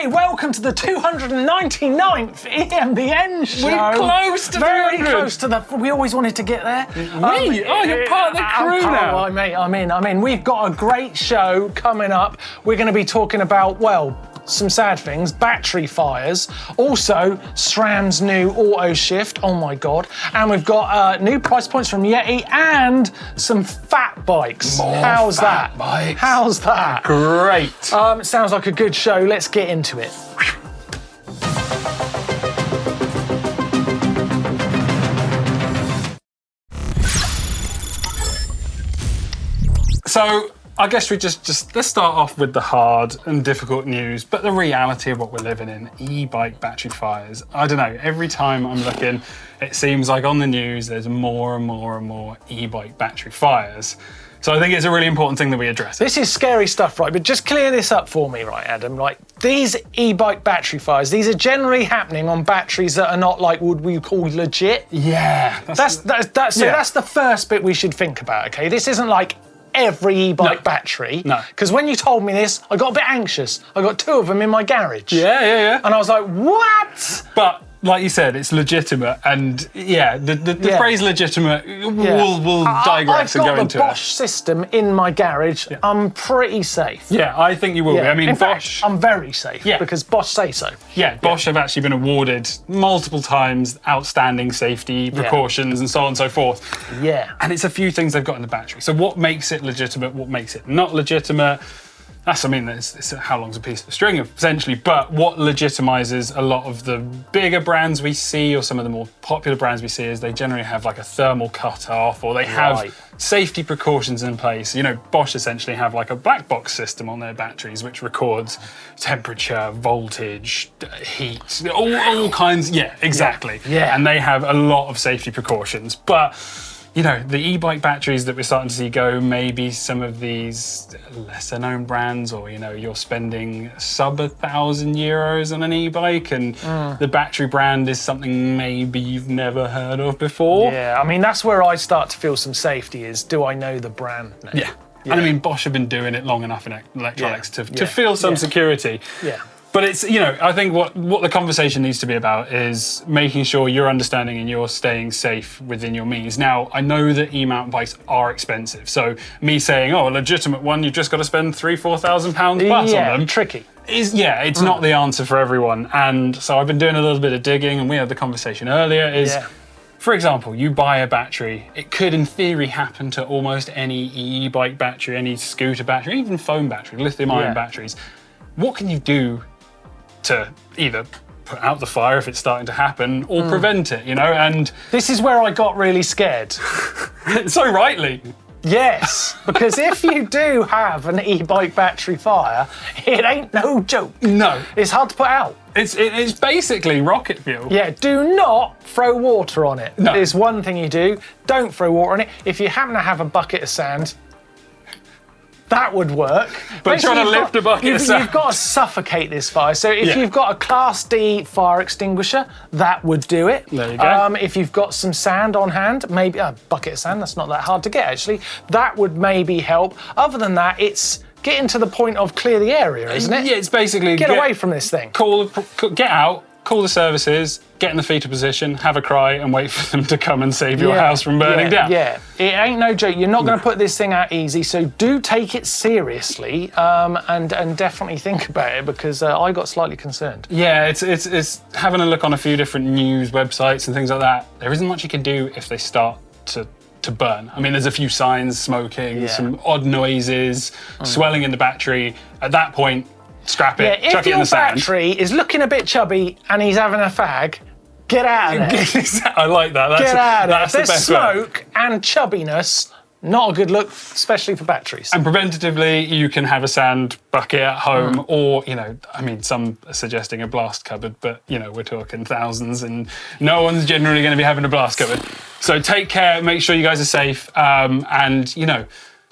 Hey, welcome to the 299th EMBN Show. We're close to Very 300. close to the... We always wanted to get there. You're part of the crew now. I'm in. We've got a great show coming up. We're going to be talking about, well, some sad things, battery fires, also SRAM's new auto shift, oh my God, and we've got new price points from Yeti and some fat bikes. How's that? Bikes. How's that? Great. It sounds like a good show. Let's get into it. So I guess we just let's start off with the hard and difficult news, but the reality of what we're living in, e-bike battery fires. I don't know, every time I'm looking, it seems like on the news there's more and more e-bike battery fires. So I think it's a really important thing that we address. This is scary stuff, right? But just clear this up for me, right, Adam? Like, these e-bike battery fires, these are generally happening on batteries that are not like what we call legit. Yeah. That's the first bit we should think about, okay? This isn't like every e-bike battery. No. Because when you told me this, I got a bit anxious. I got two of them in my garage. Yeah. And I was like, what? But like you said, it's legitimate, and yeah, the phrase legitimate, we'll digress and go into it. I've got the Bosch system in my garage. Yeah. I'm pretty safe. Yeah, I think you will be. I mean, in Bosch... fact, I'm very safe because Bosch say so. Yeah, Bosch have actually been awarded multiple times outstanding safety precautions and so on and so forth. Yeah. And it's a few things they've got in the battery. So what makes it legitimate, what makes it not legitimate? It's how long's a piece of string, essentially. But what legitimizes a lot of the bigger brands we see, or some of the more popular brands we see, is they generally have like a thermal cutoff, or they have safety precautions in place. You know, Bosch essentially have like a black box system on their batteries, which records temperature, voltage, heat, all kinds. Yeah, exactly. Yeah. And they have a lot of safety precautions. But you know, the e-bike batteries that we're starting to see go, maybe some of these lesser known brands, or, you know, you're spending sub €1,000 on an e-bike, and the battery brand is something maybe you've never heard of before. Yeah, I mean, that's where I start to feel some safety is, do I know the brand name? Yeah. And I mean, Bosch have been doing it long enough in electronics to feel some security. Yeah. But it's, you know, I think what the conversation needs to be about is making sure you're understanding and you're staying safe within your means. Now, I know that e-mount bikes are expensive. So me saying, oh, a legitimate one, you've just got to spend £3,000-4,000 plus on them. Tricky. It's not the answer for everyone. And so I've been doing a little bit of digging, and we had the conversation earlier for example, you buy a battery, it could in theory happen to almost any e-bike battery, any scooter battery, even phone battery, lithium-ion batteries. What can you do to either put out the fire if it's starting to happen, or prevent it, you know? And this is where I got really scared. So rightly. Yes, because if you do have an e-bike battery fire, it ain't no joke. No. It's hard to put out. It's basically rocket fuel. Yeah, do not throw water on it. No. There's one thing you do, don't throw water on it. If you happen to have a bucket of sand, that would work. But trying to lift a bucket of sand. You've got to suffocate this fire. So if you've got a Class D fire extinguisher, that would do it. There you go. If you've got some sand on hand, maybe a bucket of sand, that's not that hard to get actually, that would maybe help. Other than that, it's getting to the point of clear the area, isn't it? Yeah, it's basically get away from this thing. Get out, call the services, get in the fetal position, have a cry, and wait for them to come and save your house from burning down. Yeah, it ain't no joke. You're not going to put this thing out easy, so do take it seriously and definitely think about it, because I got slightly concerned. Yeah, it's having a look on a few different news websites and things like that. There isn't much you can do if they start to burn. I mean, there's a few signs, smoking, some odd noises, swelling in the battery. At that point, scrap it, chuck it in the sand. If your battery is looking a bit chubby and he's having a fag, get out of there. I like that. Get out of there. That's the There's best smoke and chubbiness, not a good look, especially for batteries. And preventatively, you can have a sand bucket at home, or, you know, I mean, some are suggesting a blast cupboard, but, you know, we're talking thousands, and no one's generally going to be having a blast cupboard. So take care, make sure you guys are safe, and, you know,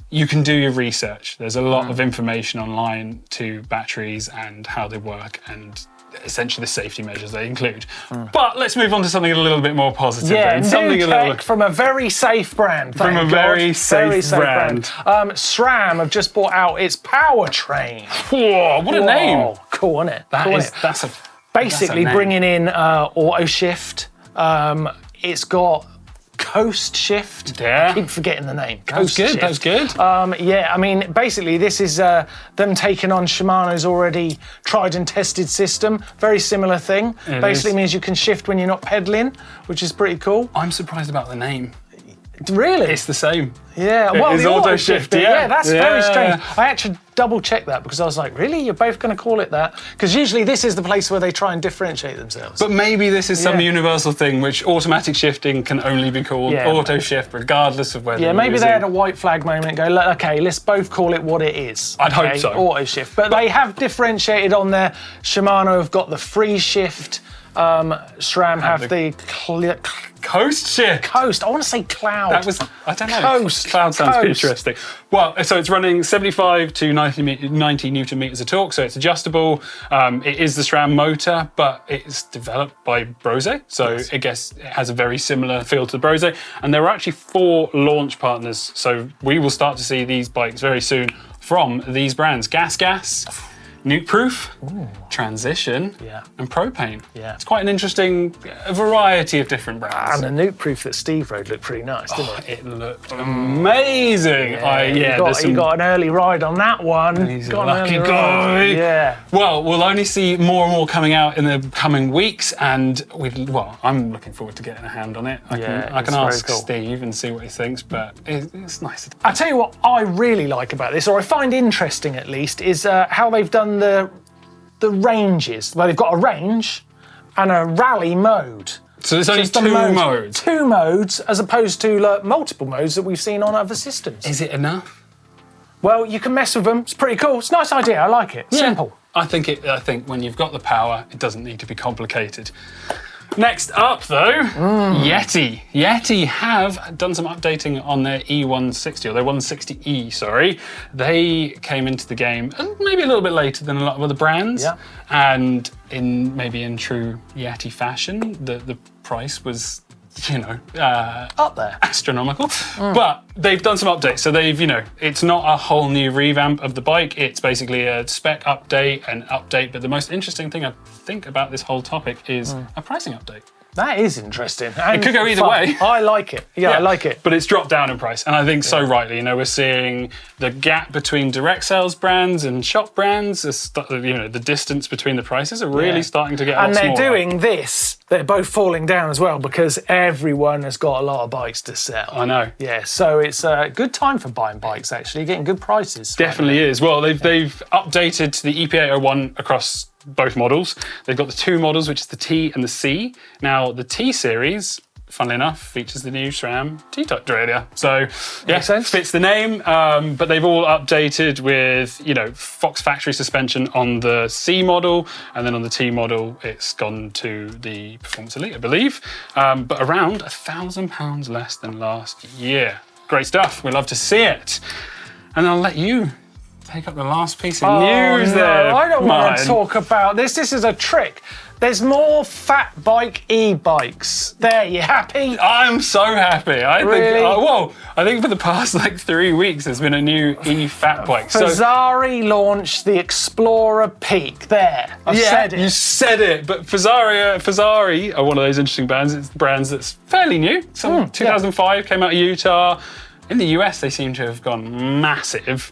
you can do your research. There's a lot of information online to batteries and how they work, and essentially the safety measures they include. But let's move on to something a little bit more positive. Yeah, then. Something new tech from a very safe brand. From a very safe brand. SRAM have just brought out its PowerTrain. Whoa, what a name! Cool, isn't it? That's basically name. bringing in auto shift. It's got coast shift. Yeah. I keep forgetting the name. That's good. That's good. Yeah, I mean, basically, this is them taking on Shimano's already tried and tested system. Very similar thing. Basically means you can shift when you're not pedaling, which is pretty cool. I'm surprised about the name. Really? It's the same. Yeah, well, the auto shift. Yeah, that's very strange. I actually double checked that because I was like, really? You're both going to call it that? Because usually this is the place where they try and differentiate themselves. But maybe this is some universal thing which automatic shifting can only be called auto shift regardless of whether Yeah, maybe they had a white flag moment and go, look, okay, let's both call it what it is. I'd hope so. Auto shift. But they have differentiated on there. Shimano have got the free shift. SRAM have the coast shift. Coast. I want to say cloud. That was, I don't know. Coast. Cloud sounds interesting. Well, so it's running 75 to 90 Newton meters of torque, so it's adjustable. It is the SRAM motor, but it's developed by Brose, so I guess it has a very similar feel to the Brose. And there are actually 4 launch partners, so we will start to see these bikes very soon from these brands. Gas, Nukeproof, Transition, and Propane. Yeah. It's quite an interesting variety of different brands. And the Nukeproof that Steve rode looked pretty nice, didn't it? It looked amazing. You got an early ride on that one. He's a lucky guy. Yeah. Well, we'll only see more and more coming out in the coming weeks, and I'm looking forward to getting a hand on it. I can ask Steve and see what he thinks, but it's nice. I'll tell you what I really like about this, or I find interesting at least, is how they've done the ranges. Well, they've got a range and a rally mode. So there's only 2 modes? 2 modes as opposed to multiple modes that we've seen on other systems. Is it enough? Well, you can mess with them. It's pretty cool. It's a nice idea. I like it. Simple. I think when you've got the power, it doesn't need to be complicated. Next up, though, Yeti. Yeti have done some updating on their E160, or their 160E, sorry. They came into the game maybe a little bit later than a lot of other brands. Yeah. And in true Yeti fashion, the price was, up there. Astronomical. But they've done some updates. So it's not a whole new revamp of the bike. It's basically a spec update. But the most interesting thing I think about this whole topic is a pricing update. That is interesting. It could go either way. I like it. Yeah, I like it. But it's dropped down in price. And I think so rightly. We're seeing the gap between direct sales brands and shop brands, the distance between the prices are really starting to get a lot smaller. And they're doing this. They're both falling down as well because everyone has got a lot of bikes to sell. I know. Yeah, so it's a good time for buying bikes, actually. Getting good prices. Definitely is. Well, they've updated to the EPA01 across both models. They've got the 2 models, which is the T and the C. Now, the T series, funnily enough, features the new SRAM T-type derailleur. So, fits the name, but they've all updated with, Fox factory suspension on the C model, and then on the T model, it's gone to the Performance Elite, I believe, but around £1,000 less than last year. Great stuff. We love to see it. And I'll let you take up the last piece of news there. I don't want to talk about this. This is a trick. There's more fat bike e-bikes. There, you happy? I'm so happy. I think for the past 3 weeks there's been a new e-fat bike. Fezzari launched the Explorer Peak. There, I've said it. You said it. But Fezzari are one of those interesting brands. It's brands that's fairly new. 2005 came out of Utah. In the US, they seem to have gone massive.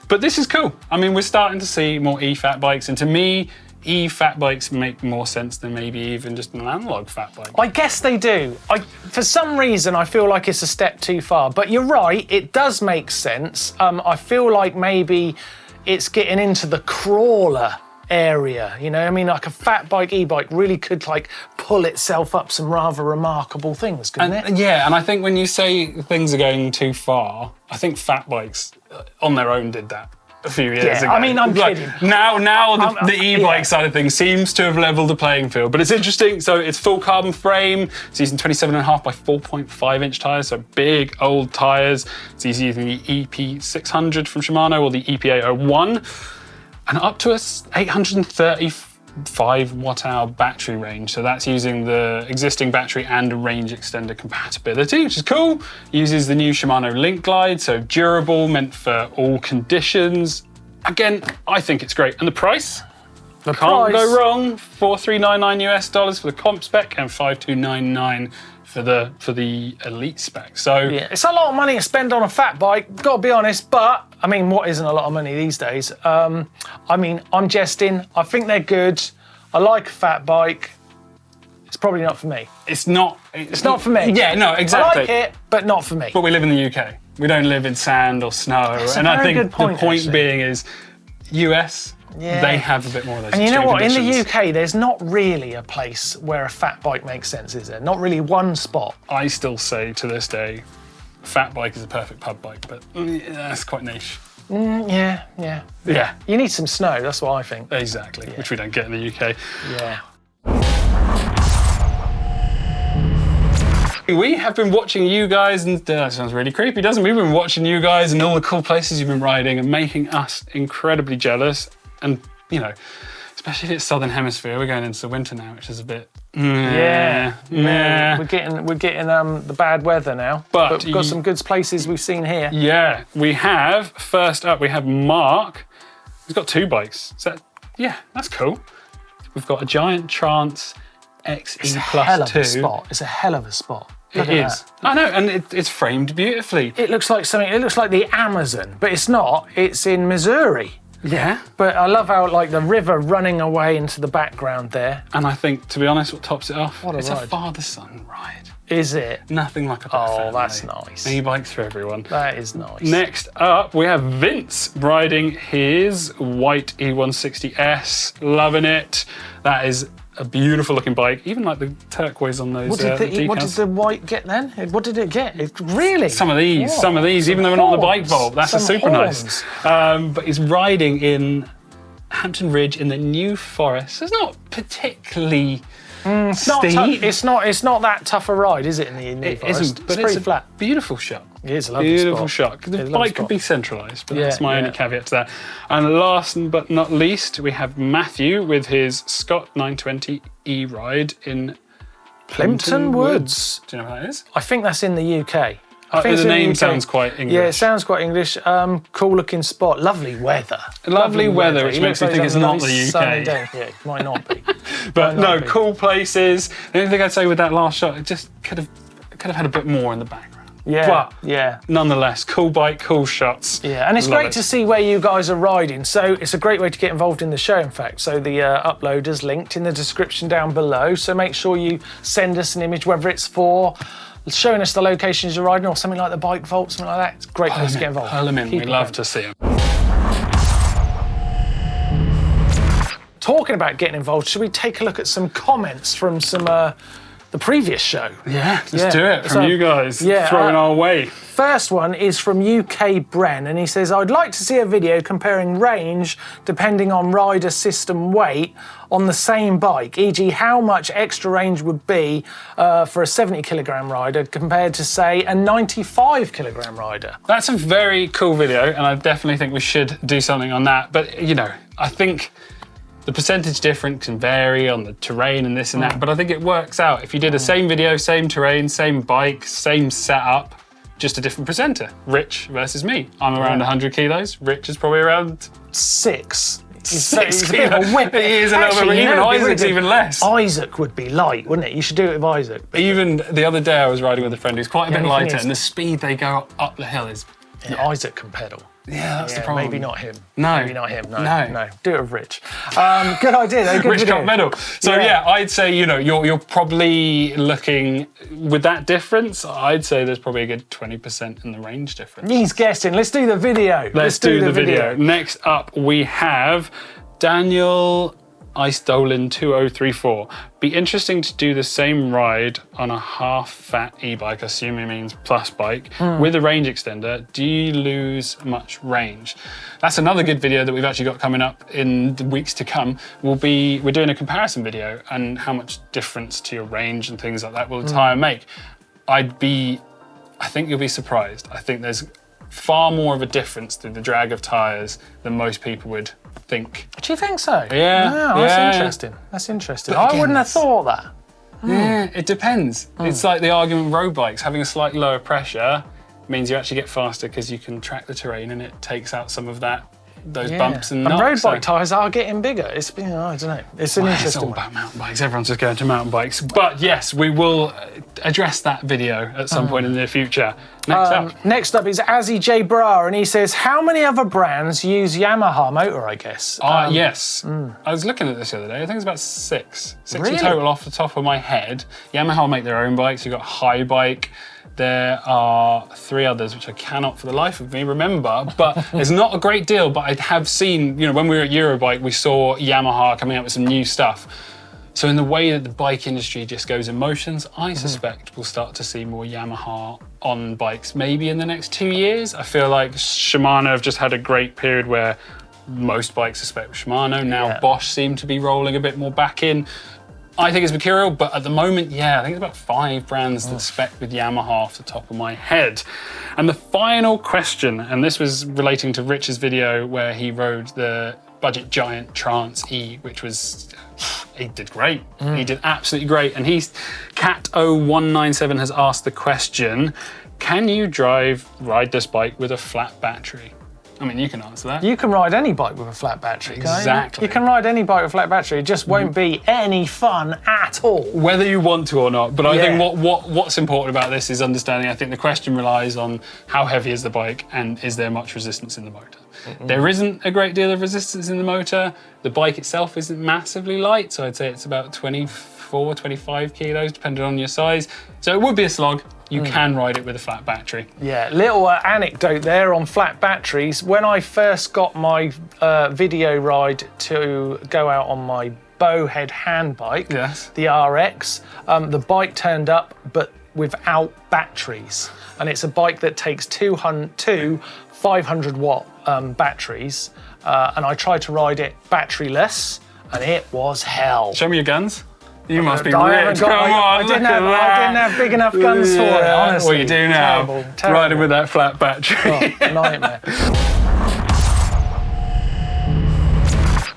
But this is cool. I mean, we're starting to see more e-fat bikes, and to me, e-fat bikes make more sense than maybe even just an analog fat bike. I guess they do. For some reason, I feel like it's a step too far. But you're right, it does make sense. I feel like maybe it's getting into the crawler area, like a fat bike e-bike really could pull itself up some rather remarkable things, couldn't it? Yeah, and I think when you say things are going too far, I think fat bikes on their own did that a few years ago. I mean, I'm kidding. Now the e-bike side of things seems to have leveled the playing field, but it's interesting. So it's full carbon frame. It's using 27.5 by 4.5 inch tires, so big old tires. It's using the EP600 from Shimano or the EPA01. And up to 830 5 watt-hour battery range. So that's using the existing battery and range extender compatibility, which is cool. Uses the new Shimano Link Glide, so durable, meant for all conditions. Again, I think it's great. And the price? Can't go wrong. $4,399 US for the comp spec and $5,299 for the elite spec. So yeah, it's a lot of money to spend on a fat bike, gotta be honest, but I mean, what isn't a lot of money these days? I mean, I'm jesting. I think they're good. I like a fat bike. It's probably not for me. It's not for me. Yeah, no, exactly. I like it, but not for me. But we live in the UK. We don't live in sand or snow. That's and a I very think good point, the point actually. being is US, Yeah. they have a bit more of those And you know extreme what? In conditions. the UK, there's not really a place where a fat bike makes sense, is there? Not really one spot. I still say to this day, a fat bike is a perfect pub bike, but that's quite niche. Yeah. Yeah, You need some snow, that's what I think. exactly, which we don't get in the UK. Yeah. We have been watching you guys, and that sounds really creepy, doesn't it? We've been watching you guys and all the cool places you've been riding and making us incredibly jealous. And, you know, especially if it's Southern Hemisphere, we're going into the winter now, which is a bit... Yeah. We're getting the bad weather now. But we've got some good places we've seen here. Yeah, we have, first up, we have Mark. He's got 2 bikes. So, yeah, that's cool. We've got a Giant Trance XE It's a Plus hell of 2. a spot. It's a hell of a spot. Look It at is. that. I know, and it's framed beautifully. It looks like something. It looks like the Amazon, but it's not. It's in Missouri. Yeah. But I love how like the river running away into the background there. And I think, to be honest, what tops it off, What a it's ride. a father-son ride. Is it? Nothing like a big Oh, family. that's nice. E-bikes for everyone. That is nice. Next up, we have Vince riding his white E160S. Loving it. That is a beautiful looking bike. Even like the turquoise on those What did decals. what did the white get then? What did it get? Really? Some of these, Whoa, even though we're not on the bike horns. vault, that's Some super horns. nice. But he's riding in Hampton Ridge in the New Forest. It's not particularly steep. It's not that tough a ride, is it? In the New It Forest? isn't, but it's pretty it's flat. a beautiful shot. It is a lovely Beautiful spot. shot. The It's a lovely bike could spot. be centralised, but Yeah, that's my only yeah. caveat to that. And last but not least, we have Matthew with his Scott 920 E-Ride in Plimpton Woods. Do you know what that is? I think that's in the UK. I think The it's in name UK. sounds quite English. Yeah, it sounds quite English. Cool looking spot. Lovely weather. Lovely weather, which He makes me looks think like it's he's not having a the lovely UK. sunny day. Yeah, it might not be. But Might no, not be. cool places. The only thing I'd say with that last shot, it just could have had a bit more in the background. Yeah, But yeah. nonetheless, cool bike, cool shots. Yeah, and it's Love great it. to see where you guys are riding. So it's a great way to get involved in the show, in fact. So the uploader's linked in the description down below. So make sure you send us an image, whether it's for showing us the locations you're riding or something like the bike vault, something like that. It's a great place to get involved. Pull 'em in. Keep We it love going. to see them. Talking about getting involved, should we take a look at some comments from some the previous show? Yeah, let's Yeah. do it from So, you guys. yeah, Throwing our way. First one is from UK Bren, and he says, I'd like to see a video comparing range depending on rider system weight on the same bike, e.g. how much extra range would be for a 70 kilogram rider compared to, say, a 95 kilogram rider. That's a very cool video, and I definitely think we should do something on that. But, you know, I think the percentage difference can vary on the terrain and this and that, but I think it works out. If you did the same video, same terrain, same bike, same setup, just a different presenter. Rich versus me. I'm around 100 kilos. Rich is probably around 6. He's Six a bit of a kilos. whip. He is a little Actually, bit, you even know, it'd be Isaac's really even good. less. Isaac would be light, wouldn't it? You should do it with Isaac. Even the other day I was riding with a friend who's quite a bit only thing lighter, is- and the speed they go up the hill is... Isaac can pedal. Yeah, that's the Yeah, problem. maybe not him. No. Maybe not him. No. No. No. Do it with Rich. Good idea, though. Good Rich video. got medal. So yeah, I'd say, you know, you're probably looking, with that difference, I'd say there's probably a good 20% in the range difference. He's guessing. Let's do the video. Let's do the video. Next up, we have Daniel Icedolan 2034. Be interesting to do the same ride on a half-fat e-bike, assuming means plus bike, with a range extender. Do you lose much range? That's another good video that we've actually got coming up in the weeks to come. We're doing a comparison video and how much difference to your range and things like that will the tyre make. I think you'll be surprised. I think there's far more of a difference through the drag of tyres than most people would think. Do you think so? Yeah. Wow, that's interesting. That's interesting. I wouldn't have thought that. Yeah, it depends. It's like the argument with road bikes. Having a slightly lower pressure means you actually get faster because you can track the terrain and it takes out some of those bumps and knocks. road bike tyres are getting bigger. It's, I don't know. It's an interesting It's all one. about mountain bikes. Everyone's just going to mountain bikes. But yes, we will address that video at some point in the near future. Next up is Azzy J. Bra, and he says, how many other brands use Yamaha motor, I guess? Yes. I was looking at this the other day. I think it's about six. Six Really? in total off the top of my head. Yamaha make their own bikes. You've got High Bike. There are 3 others, which I cannot for the life of me remember, but there's not a great deal, but I have seen, when we were at Eurobike, we saw Yamaha coming out with some new stuff. So in the way that the bike industry just goes in motions, I suspect we'll start to see more Yamaha on bikes maybe in the next 2 years. I feel like Shimano have just had a great period where most bikes are spec with Shimano. Now Bosch seem to be rolling a bit more back in. I think it's mercurial, but at the moment, I think it's about 5 brands that spec with Yamaha off the top of my head. And the final question, and this was relating to Rich's video where he rode the Budget Giant Trance E, which was, he did great. He did absolutely great. And Cat0197 has asked the question, can you ride this bike with a flat battery? I mean, you can answer that. You can ride any bike with a flat battery, can't you? Exactly. You can ride any bike with a flat battery. It just won't be any fun at all. Whether you want to or not. But I think what's important about this is understanding, I think the question relies on how heavy is the bike and is there much resistance in the motor. There isn't a great deal of resistance in the motor. The bike itself isn't massively light, so I'd say it's about 24, 25 kilos, depending on your size. So it would be a slog. You can ride it with a flat battery. Yeah, little anecdote there on flat batteries. When I first got my video ride to go out on my Bowhead hand bike, the RX, the bike turned up, but without batteries. And it's a bike that takes two 500 watt batteries. And I tried to ride it batteryless, and it was hell. Show me your guns. You must be rich. I didn't have big enough guns for it, honestly. Well, you do now. Terrible. Riding with that flat battery. Nightmare.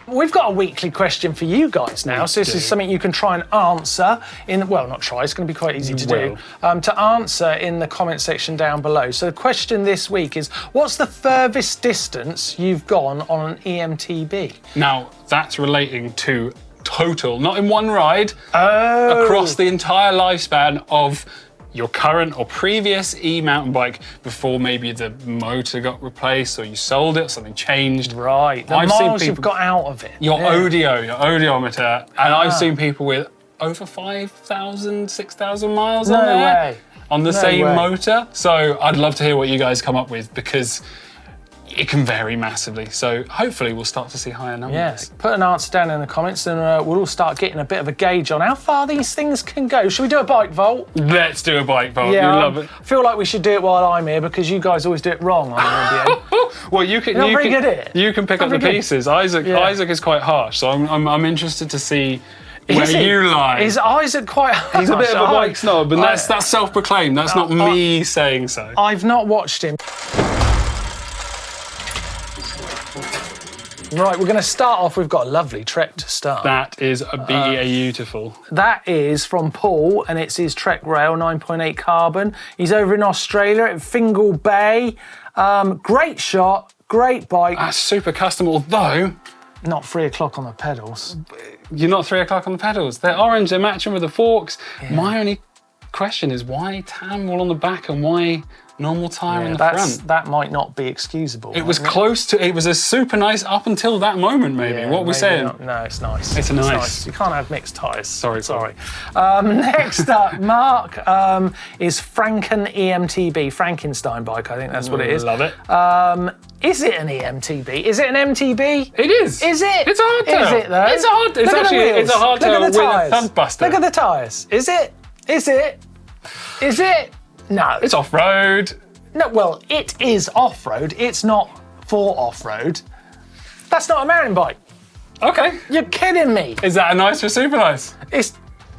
We've got a weekly question for you guys now, so this is something you can try and answer not try, it's going to be quite easy to do, to answer in the comment section down below. So the question this week is, what's the furthest distance you've gone on an eMTB? Now, that's relating to total, not in one ride, across the entire lifespan of your current or previous e-mountain bike before maybe the motor got replaced or you sold it or something changed. Right, the miles you've got out of it. Your odiometer, and I've seen people with over 5,000, 6,000 miles on there on the same motor. So I'd love to hear what you guys come up with because it can vary massively. So hopefully we'll start to see higher numbers. Yes, put an answer down in the comments and we'll all start getting a bit of a gauge on how far these things can go. Should we do a bike vault? Let's do a bike vault, yeah, you love it. I feel like we should do it while I'm here because you guys always do it wrong on EMBN. Well, you can pick up the pieces. Isaac is quite harsh, so I'm interested to see where you lie. Is Isaac quite harsh? He's a bit of a bike snob, and that's self-proclaimed. That's not me saying so. I've not watched him. Right, we're going to start off. We've got a lovely Trek to start. That is beautiful. That is from Paul, and it's his Trek Rail 9.8 carbon. He's over in Australia at Fingal Bay. Great shot, great bike. That's super custom, although not 3 o'clock on the pedals. You're not 3 o'clock on the pedals. They're orange, they're matching with the forks. Yeah. My only question is why tan wall on the back and why normal tyre in the front? That might not be excusable. It was close to, it was a super nice up until that moment maybe. What are we saying? No, it's nice. It's nice. You can't have mixed tyres. Sorry. Next up, Mark, is Franken eMTB, Frankenstein bike, I think that's what it is. Love it. Is it an eMTB? Is it an MTB? It is. Is it? It's a hardtail. Is it though? It's a hardtail. It's actually, it's a hardtail with a thumb buster. Look at the tyres. Is it? Is it? Is it? No. It's off-road. No, well, it is off-road. It's not for off-road. That's not a mountain bike. Okay. You're kidding me. Is that a nice or super nice? It's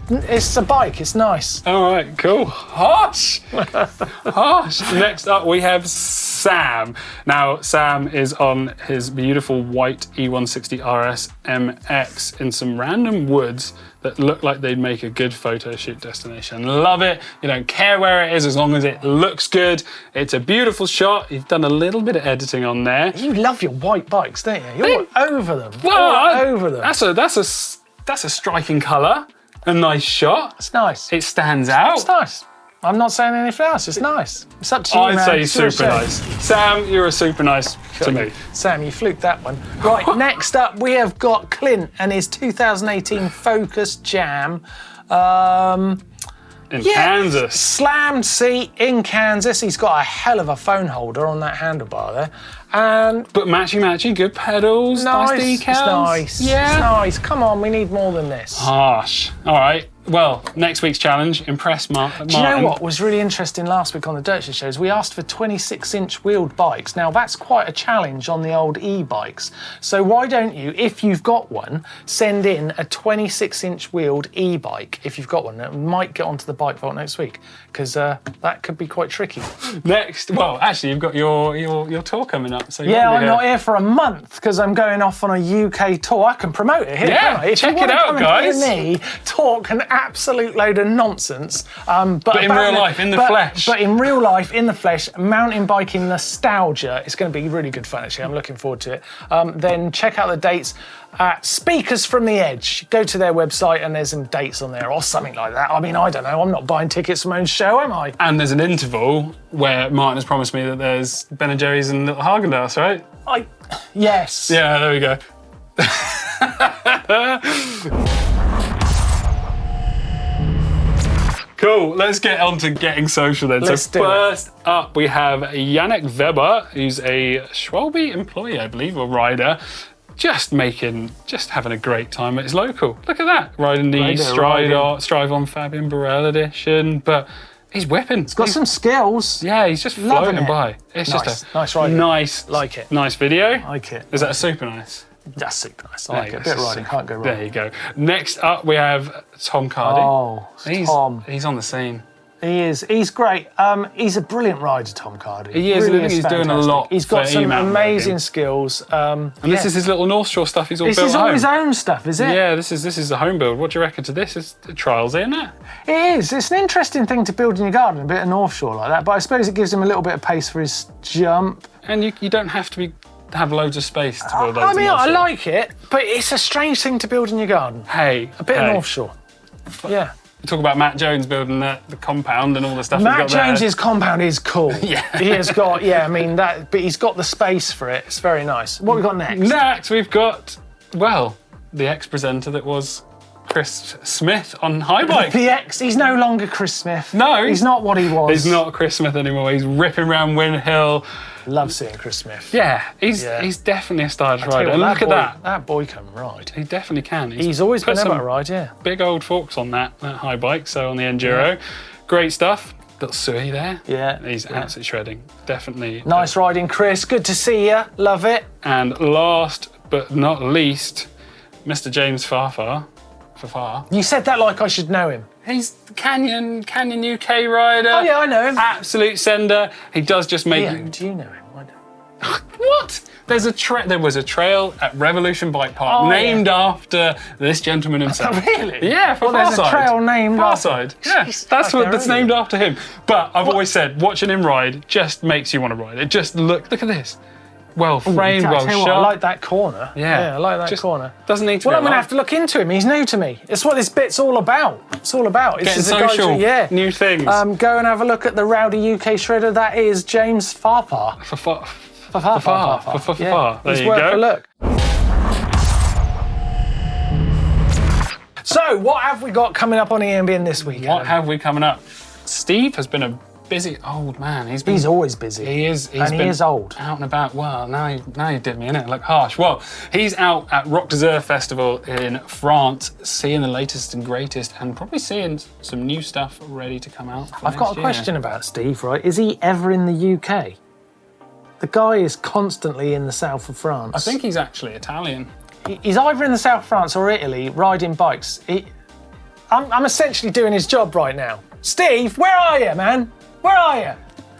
It's a bike. It's nice. All right, cool. Harsh. Harsh. Next up, we have Sam. Now, Sam is on his beautiful white E160 RS MX in some random woods that look like they'd make a good photo shoot destination. Love it. You don't care where it is as long as it looks good. It's a beautiful shot. You've done a little bit of editing on there. You love your white bikes, don't you? You're all over them. Well, all over them. That's a striking colour. A nice shot. It's nice. It stands out. It's nice. I'm not saying anything else. It's nice. It's up to you, man. I'd say super nice. Sam, you're a super nice to me. Sam, you fluked that one. Right, next up we have got Clint and his 2018 Focus Jam. In Kansas. Slammed seat in Kansas. He's got a hell of a phone holder on that handlebar there. But matchy, good pedals, nice decals. It's nice. Yeah. It's nice. Come on, we need more than this. Harsh. All right. Well, next week's challenge, impress Martyn. Do you know what was really interesting last week on the Dirt Shed shows? We asked for 26-inch wheeled bikes. Now, that's quite a challenge on the old e-bikes. So why don't you, if you've got one, send in a 26-inch wheeled e-bike, if you've got one. It might get onto the Bike Vault next week, because that could be quite tricky. Next, well, actually, you've got your tour coming up. So yeah, I'm not here for a month, because I'm going off on a UK tour. I can promote it here, can't I? If check you it out, guys. Me talk an absolute load of nonsense. But in real life, in the flesh. But in real life, in the flesh, mountain biking nostalgia. It's going to be really good fun, actually. I'm looking forward to it. Then check out the dates at Speakers from the Edge. Go to their website and there's some dates on there or something like that. I mean, I don't know. I'm not buying tickets for my own show, am I? And there's an interval where Martyn has promised me that there's Ben & Jerry's and Little Haagen-Dazs, right? Yes. Yeah, there we go. Cool, let's get on to getting social then. Let's do it. First up, we have Yannick Weber, who's a Schwalbe employee, I believe, or rider. Just having a great time at his local. Look at that, riding the Strive on Fabian Burrell edition, but he's whipping. He's got some skills. Yeah, he's just floating by. It's nice. just nice riding. Nice, like it. Nice video. Like it. Is that a super nice? That's super nice. I like it. A bit of riding, can't go wrong. There you go. Next up, we have Tom Cardy. Oh, Tom. He's on the scene. He is. He's great. He's a brilliant rider, Tom Cardy. He is. Really I think he's doing a lot. He's got for some e-mountain amazing biking. skills. And this is his little North Shore stuff. He's all built at home. This is all his own stuff, is it? Yeah. This is the home build. What do you reckon to this? It's trials, isn't it? It is. It's an interesting thing to build in your garden, a bit of North Shore like that. But I suppose it gives him a little bit of pace for his jump. And you don't have to have loads of space to build loads of North I Shore. like it, but it's a strange thing to build in your garden. Hey, a bit of North Shore. Yeah. Talk about Matt Jones building the compound and all the stuff. Matt Jones's compound is cool. Yeah. He has got, but he's got the space for it. It's very nice. What have we got next? Next, we've got, well, the ex-presenter that was Chris Smith on Highbike. He's no longer Chris Smith. No. He's not what he was. He's not Chris Smith anymore. He's ripping around Win Hill. Love seeing Chris Smith. Yeah, he's definitely a stylish rider. And look at that. That boy can ride. He definitely can. He's always been able to ride, yeah. Big old forks on that high bike, so on the Enduro. Yeah. Great stuff. Little Sui there. Yeah. He's absolutely shredding. Definitely. Nice riding, Chris. Good to see you. Love it. And last but not least, Mr. James Fafar. You said that like I should know him. He's the Canyon UK rider. Oh yeah, I know him. Absolute sender. He does just make. Yeah, do you know him? I don't. What? There was a trail at Revolution Bike Park named after this gentleman himself. Oh, really? Yeah, for Farside. There's a trail named Farside. Yeah, that's named after him. But I've always said, watching him ride just makes you want to ride. It just look at this. Well framed, well shot. I like that corner. Yeah, I like that corner. Doesn't need to. Well, I'm gonna have to look into him. He's new to me. It's what this bit's all about. It's all about. Getting social. New things. Go and have a look at the rowdy UK shredder. That is James Farpar. Fafar. There He's you worth go. a look. So, what have we got coming up on EMBN this weekend? What have we coming up? Steve has been a busy old man. He's always busy. He is old. Out and about. Well, now you did me, innit? Look harsh. Well, he's out at Rock Desert Festival in France, seeing the latest and greatest, and probably seeing some new stuff ready to come out. I've got a question about Steve, right? Is he ever in the UK? The guy is constantly in the south of France. I think he's actually Italian. He's either in the south of France or Italy riding bikes. I'm essentially doing his job right now. Steve, where are you, man? Where are you?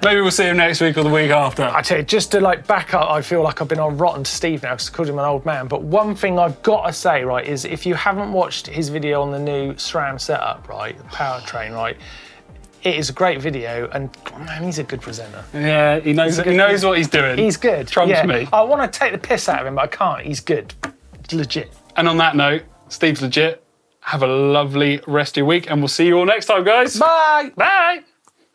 Maybe we'll see him next week or the week after. I tell you, just to like back up, I feel like I've been on rotten to Steve now because I called him an old man. But one thing I've got to say, right, is if you haven't watched his video on the new SRAM setup, right, PowerTrain, right, it is a great video, and man, he's a good presenter. Yeah, he knows what he's doing. He's good. Trumps me. I want to take the piss out of him, but I can't. He's good. Legit. And on that note, Steve's legit. Have a lovely rest of your week, and we'll see you all next time, guys. Bye. Bye.